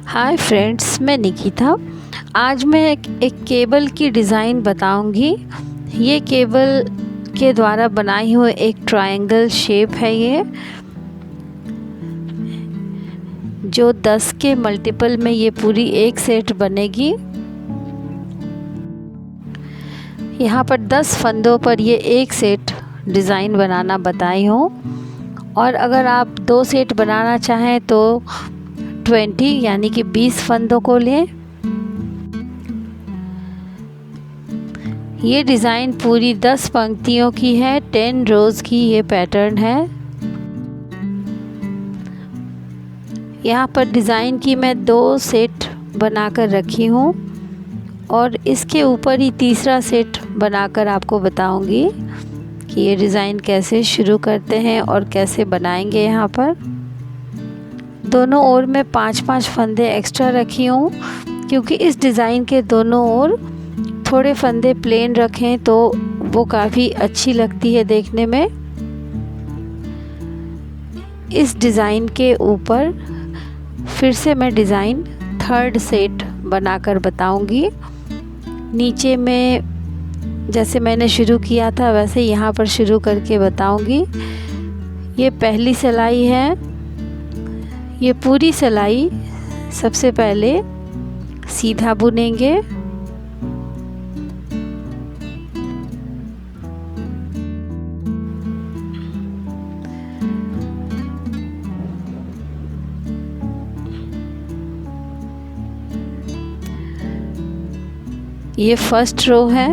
Hi friends, मैं निकिता। आज मैं एक केबल की डिज़ाइन बताऊंगी। ये केबल के द्वारा बनाई हुई एक ट्रायंगल शेप है ये, जो 10 के मल्टीपल में ये पूरी एक सेट बनेगी। यहाँ पर 10 फंदों पर ये एक सेट डिज़ाइन बनाना बताई हूँ, और अगर आप 2 सेट बनाना चाहें तो 20 यानी कि 20 फंदों को लें। ये डिज़ाइन पूरी 10 पंक्तियों की है, 10 रोज़ की ये पैटर्न है। यहाँ पर डिज़ाइन की मैं 2 सेट बनाकर रखी हूँ, और इसके ऊपर ही तीसरा सेट बनाकर आपको बताऊंगी कि ये डिज़ाइन कैसे शुरू करते हैं और कैसे बनाएंगे। यहाँ पर दोनों ओर में 5-5 फंदे एक्स्ट्रा रखी हूँ, क्योंकि इस डिज़ाइन के दोनों ओर थोड़े फंदे प्लेन रखें तो वो काफ़ी अच्छी लगती है देखने में। इस डिज़ाइन के ऊपर फिर से मैं डिज़ाइन थर्ड सेट बनाकर बताऊंगी। नीचे में जैसे मैंने शुरू किया था वैसे यहाँ पर शुरू करके बताऊंगी। ये पहली सिलाई है। ये पूरी सिलाई सबसे पहले सीधा बुनेंगे। ये फर्स्ट रो है।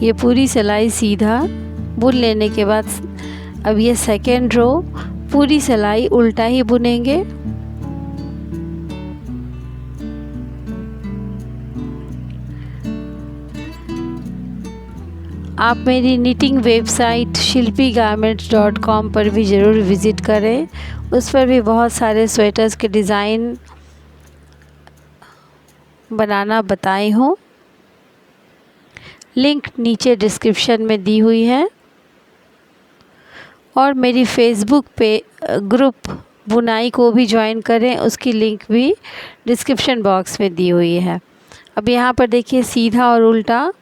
ये पूरी सिलाई सीधा बुन लेने के बाद अब ये सेकेंड रो पूरी सिलाई उल्टा ही बुनेंगे। आप मेरी निटिंग वेबसाइट shilpigarments.com पर भी ज़रूर विज़िट करें। उस पर भी बहुत सारे स्वेटर्स के डिज़ाइन बनाना बताई हूँ। लिंक नीचे डिस्क्रिप्शन में दी हुई है, और मेरी फेसबुक पे ग्रुप बुनाई को भी ज्वाइन करें, उसकी लिंक भी डिस्क्रिप्शन बॉक्स में दी हुई है। अब यहाँ पर देखिए सीधा और उल्टा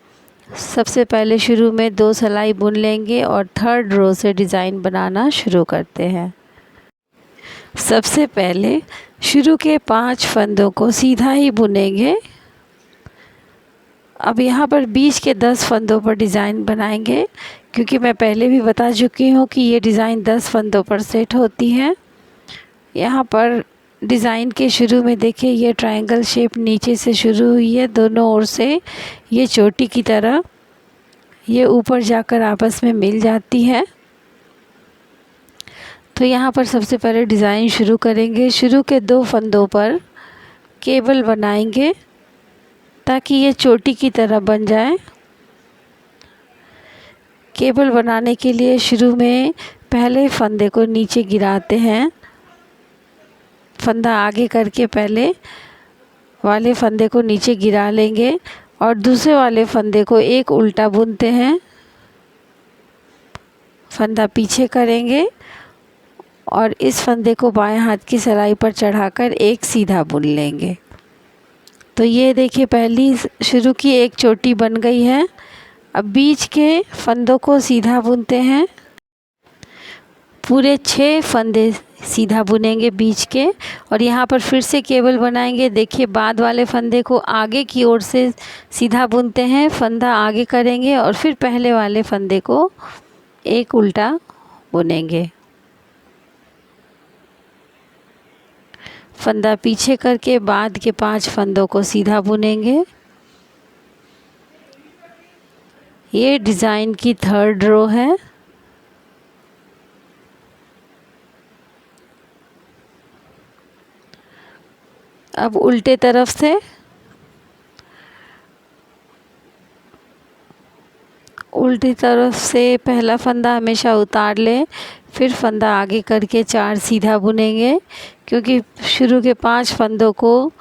सबसे पहले शुरू में 2 सिलाई बुन लेंगे और थर्ड रो से डिज़ाइन बनाना शुरू करते हैं। सबसे पहले शुरू के 5 फंदों को सीधा ही बुनेंगे। अब यहाँ पर बीच के 10 फंदों पर डिज़ाइन बनाएंगे, क्योंकि मैं पहले भी बता चुकी हूँ कि ये डिज़ाइन 10 फंदों पर सेट होती है। यहाँ पर डिज़ाइन के शुरू में देखिए ये ट्रायंगल शेप नीचे से शुरू हुई है, दोनों ओर से ये चोटी की तरह ये ऊपर जाकर आपस में मिल जाती है। तो यहाँ पर सबसे पहले डिज़ाइन शुरू करेंगे। शुरू के 2 फंदों पर केबल बनाएंगे ताकि ये चोटी की तरह बन जाए। केबल बनाने के लिए शुरू में पहले फंदे को नीचे गिराते हैं, फंदा आगे करके पहले वाले फंदे को नीचे गिरा लेंगे, और दूसरे वाले फंदे को एक उल्टा बुनते हैं। फंदा पीछे करेंगे और इस फंदे को बाएं हाथ की सिलाई पर चढ़ाकर एक सीधा बुन लेंगे। तो ये देखिए पहली शुरू की एक चोटी बन गई है। अब बीच के फंदों को सीधा बुनते हैं। पूरे 6 फंदे सीधा बुनेंगे बीच के, और यहाँ पर फिर से केबल बनाएंगे। देखिए बाद वाले फंदे को आगे की ओर से सीधा बुनते हैं, फंदा आगे करेंगे और फिर पहले वाले फंदे को एक उल्टा बुनेंगे। फंदा पीछे करके बाद के 5 फंदों को सीधा बुनेंगे। ये डिज़ाइन की थर्ड रो है। अब उल्टे तरफ से पहला फंदा हमेशा उतार लें, फिर फंदा आगे करके 4 सीधा बुनेंगे, क्योंकि शुरू के 5 फंदों को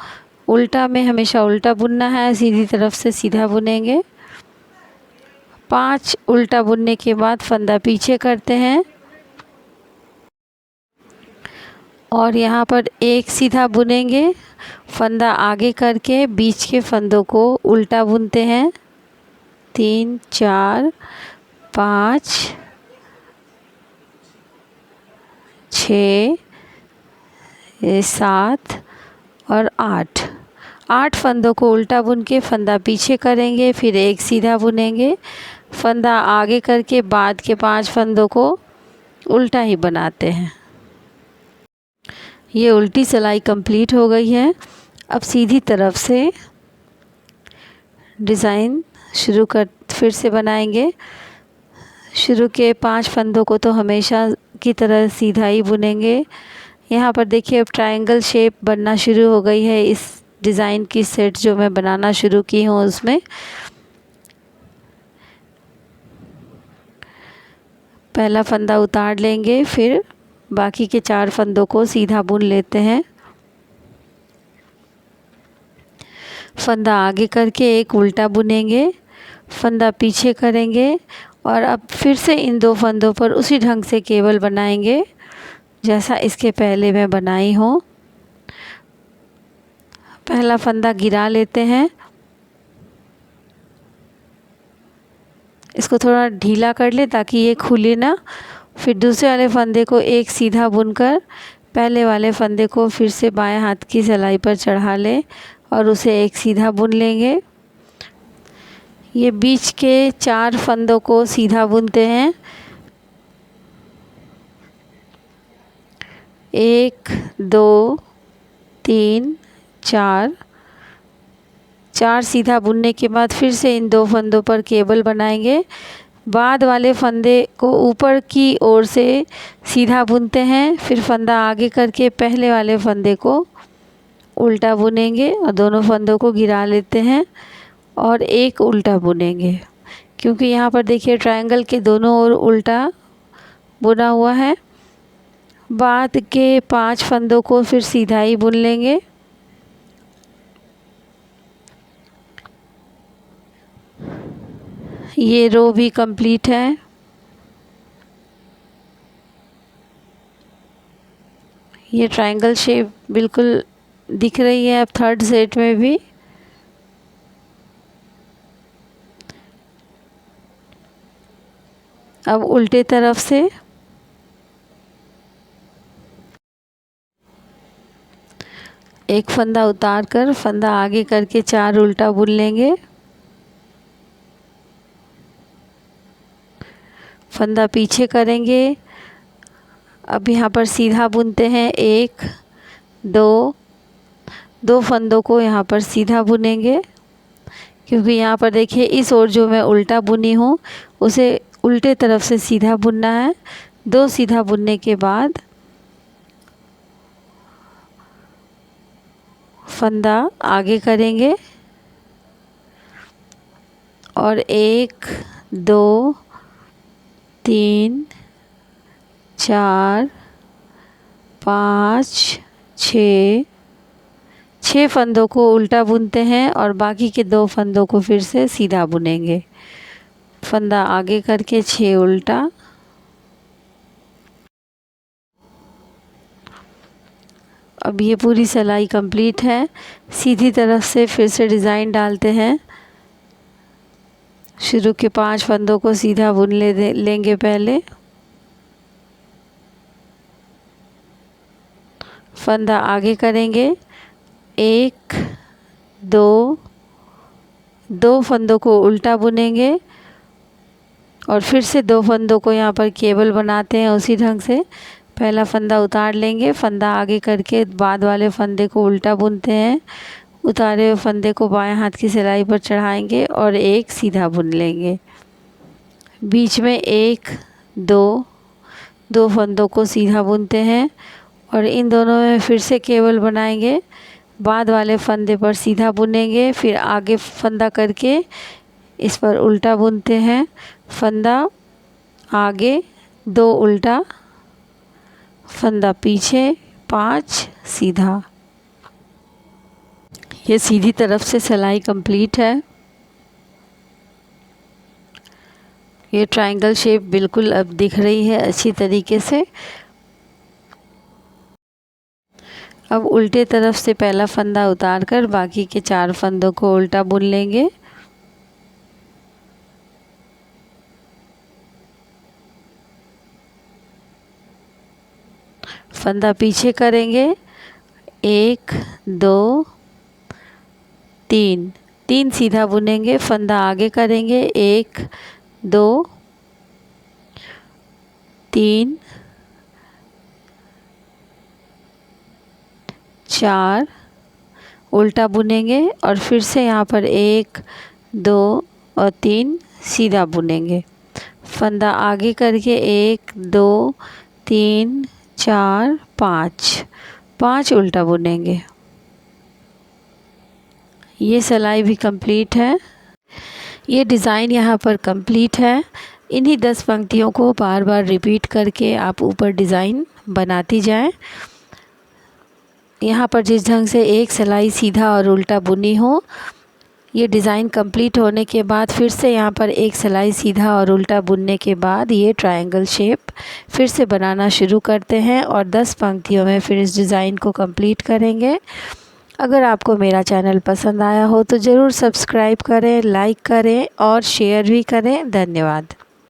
उल्टा में हमेशा उल्टा बुनना है, सीधी तरफ से सीधा बुनेंगे। 5 उल्टा बुनने के बाद फंदा पीछे करते हैं और यहाँ पर एक सीधा बुनेंगे, फंदा आगे करके बीच के फंदों को उल्टा बुनते हैं। 3 4 5 6 7 और 8 फंदों को उल्टा बुन के फंदा पीछे करेंगे, फिर एक सीधा बुनेंगे, फंदा आगे करके बाद के 5 फंदों को उल्टा ही बनाते हैं। ये उल्टी सिलाई कंप्लीट हो गई है। अब सीधी तरफ से डिज़ाइन फिर से बनाएंगे। शुरू के 5 फंदों को तो हमेशा की तरह सीधा ही बुनेंगे। यहाँ पर देखिए अब ट्रायंगल शेप बनना शुरू हो गई है। इस डिज़ाइन की सेट जो मैं बनाना शुरू की हूँ उसमें पहला फंदा उतार लेंगे, फिर बाकी के 4 फंदों को सीधा बुन लेते हैं। फंदा आगे करके एक उल्टा बुनेंगे, फंदा पीछे करेंगे और अब फिर से इन 2 फंदों पर उसी ढंग से केबल बनाएंगे जैसा इसके पहले मैं बनाई हूँ। पहला फंदा गिरा लेते हैं, इसको थोड़ा ढीला कर ले ताकि ये खुले ना। फिर दूसरे वाले फंदे को एक सीधा बुनकर पहले वाले फंदे को फिर से बाएं हाथ की सिलाई पर चढ़ा ले और उसे एक सीधा बुन लेंगे। ये बीच के 4 फंदों को सीधा बुनते हैं। 1 2 3 4 सीधा बुनने के बाद फिर से इन 2 फंदों पर केबल बनाएंगे। बाद वाले फंदे को ऊपर की ओर से सीधा बुनते हैं, फिर फंदा आगे करके पहले वाले फंदे को उल्टा बुनेंगे और दोनों फंदों को गिरा लेते हैं और एक उल्टा बुनेंगे, क्योंकि यहाँ पर देखिए ट्रायंगल के दोनों ओर उल्टा बुना हुआ है। बाद के 5 फंदों को फिर सीधा ही बुन लेंगे। ये रो भी कंप्लीट है। ये ट्रायंगल शेप बिल्कुल दिख रही है अब थर्ड सेट में भी। अब उल्टे तरफ से एक फंदा उतार कर फंदा आगे करके 4 उल्टा बुन लेंगे। फंदा पीछे करेंगे। अब यहाँ पर सीधा बुनते हैं। 1 2 फंदों को यहाँ पर सीधा बुनेंगे, क्योंकि यहाँ पर देखिए इस ओर जो मैं उल्टा बुनी हूँ उसे उल्टे तरफ से सीधा बुनना है। 2 सीधा बुनने के बाद फंदा आगे करेंगे और 1 2 3 4 5 6 फंदों को उल्टा बुनते हैं और बाकी के 2 फंदों को फिर से सीधा बुनेंगे। फंदा आगे करके 6 उल्टा। अब ये पूरी सिलाई कंप्लीट है। सीधी तरफ से फिर से डिज़ाइन डालते हैं। शुरू के 5 फंदों को सीधा बुन लेंगे पहले। फंदा आगे करेंगे। 1 2 फंदों को उल्टा बुनेंगे और फिर से 2 फंदों को यहाँ पर केबल बनाते हैं उसी ढंग से। पहला फंदा उतार लेंगे, फंदा आगे करके बाद वाले फंदे को उल्टा बुनते हैं। उतारे हुए फंदे को बाएं हाथ की सिलाई पर चढ़ाएंगे और एक सीधा बुन लेंगे। बीच में 1 2 फंदों को सीधा बुनते हैं और इन दोनों में फिर से केबल बनाएंगे। बाद वाले फंदे पर सीधा बुनेंगे, फिर आगे फंदा करके इस पर उल्टा बुनते हैं। फंदा आगे 2 उल्टा, फंदा पीछे 5 सीधा। ये सीधी तरफ से सिलाई कंप्लीट है। ये ट्रायंगल शेप बिल्कुल अब दिख रही है अच्छी तरीके से। अब उल्टे तरफ से पहला फंदा उतार कर बाकी के 4 फंदों को उल्टा बुन लेंगे। फंदा पीछे करेंगे, 1 2 3, 3 सीधा बुनेंगे। फंदा आगे करेंगे, 1 2 3 4, उल्टा बुनेंगे और फिर से यहाँ पर 1 2 और 3 सीधा बुनेंगे। फंदा आगे करके 1 2 3 4 5, 5 उल्टा बुनेंगे। ये सिलाई भी कंप्लीट है। ये डिज़ाइन यहाँ पर कंप्लीट है। इन्हीं 10 पंक्तियों को बार बार रिपीट करके आप ऊपर डिज़ाइन बनाती जाएं। यहाँ पर जिस ढंग से एक सिलाई सीधा और उल्टा बुनी हो, ये डिज़ाइन कंप्लीट होने के बाद फिर से यहाँ पर एक सिलाई सीधा और उल्टा बुनने के बाद ये ट्रायंगल शेप फिर से बनाना शुरू करते हैं और 10 पंक्तियों में फिर इस डिज़ाइन को कंप्लीट करेंगे। अगर आपको मेरा चैनल पसंद आया हो तो ज़रूर सब्सक्राइब करें, लाइक करें और शेयर भी करें। धन्यवाद।